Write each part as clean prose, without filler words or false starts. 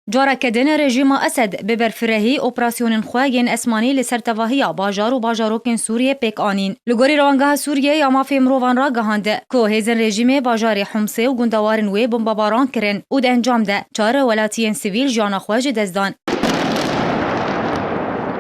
جارك دين رژیم اسد ببرفرهی اپراسیون خواهین اسمانی لسر تواهی باجار و باجاروکن سوریه پیک آنین. لگوری روانگاه سوریه یا مافی مروان را گهانده که هیزن رژیم باجار حمصه و گندوارن وی بمباران کرن و ده انجام ده چار ولاتین سیویل جانا خواج دزدان.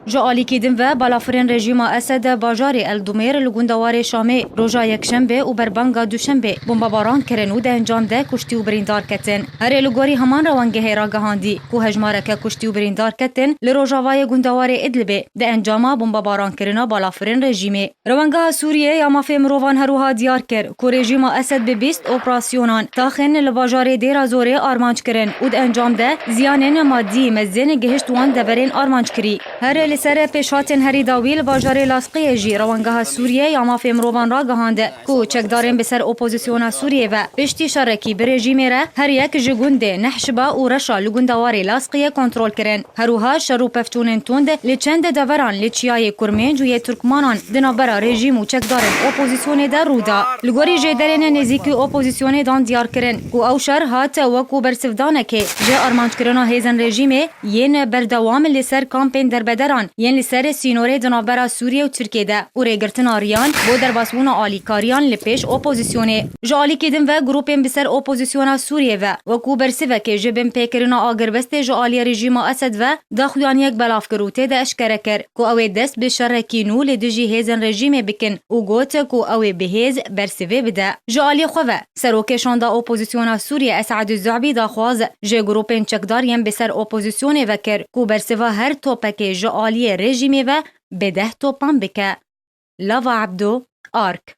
جالی کدیم و بالافرین رژیم اسد باجار الدمیر لگوندوار شامی روزا یکشنبه و بربنگا دوشنبه بمباران کرن و ده انجام ده کشتی و بریندار کتن. هر لگوری همان روانگه را گهاندی که هجمارک کشتی و بریندار کتن لروجاوای گوندوار ادلبه ده انجام بمباران کرنا بالافرین رژیم. روانگاه سوریه یا مافی مروان هروها دیار کرد که رژیم اسد به 20 اپراسیونان تاخن لباجار دیر زوره آرمانج کرن و ده انجام ده زیان مادی مزین گهشتوان دبرین آرمانج کری. هر سر پیشاتن هری داویل باجار لاصقی جی روانگاه سوریه یا مافی مروان را گهانده کو چکدارن بسر اپوزیسیون سوریه و پشتی شرکی به رژیم را هر یک جگونده نحشبا و رشا لگوندوار لاصقی کنترل کرن. هروها شرو پفتونن توند لچند دوران لچیای کرمنج و ی ترکمانان دنابرا رژیم و چکدارن اپوزیسیون در رودا لگوری جدرن نزیکی اپوزیسیون دان دیار کرن کو او شر هات وکو برسفدانه که جه آرمانج کرنا هیزن رژیم ین بردوام لسر کامپین در بدران ین لسر سینوره دنابرا سوریه و ترکیه ده و ریگرتن آریان بو در باسبون آلیکاریان لپیش اپوزیسیونه. جالی کدیم و گروپین بسر اپوزیسیون سوریه و کو برسفه که جبن پیکرنا آگربست جالی رژیم اسد و داخویان یک بلاف کروته ده اشکره کر کو اوی دست به شرکی نو لدجی هیزن رژیم بکن و گوت کو اوی بهیز برسفه بده. جالی خواه سروکشان دا اپوزیسیون سوریه اسعد الزعبی دا خواز جه گروپین چکدار یم بسر اپوزیسیون وکر کو برسفه هر توپک جالی رژیمی و به 10 توپان بکه. لاوا عبدو آرک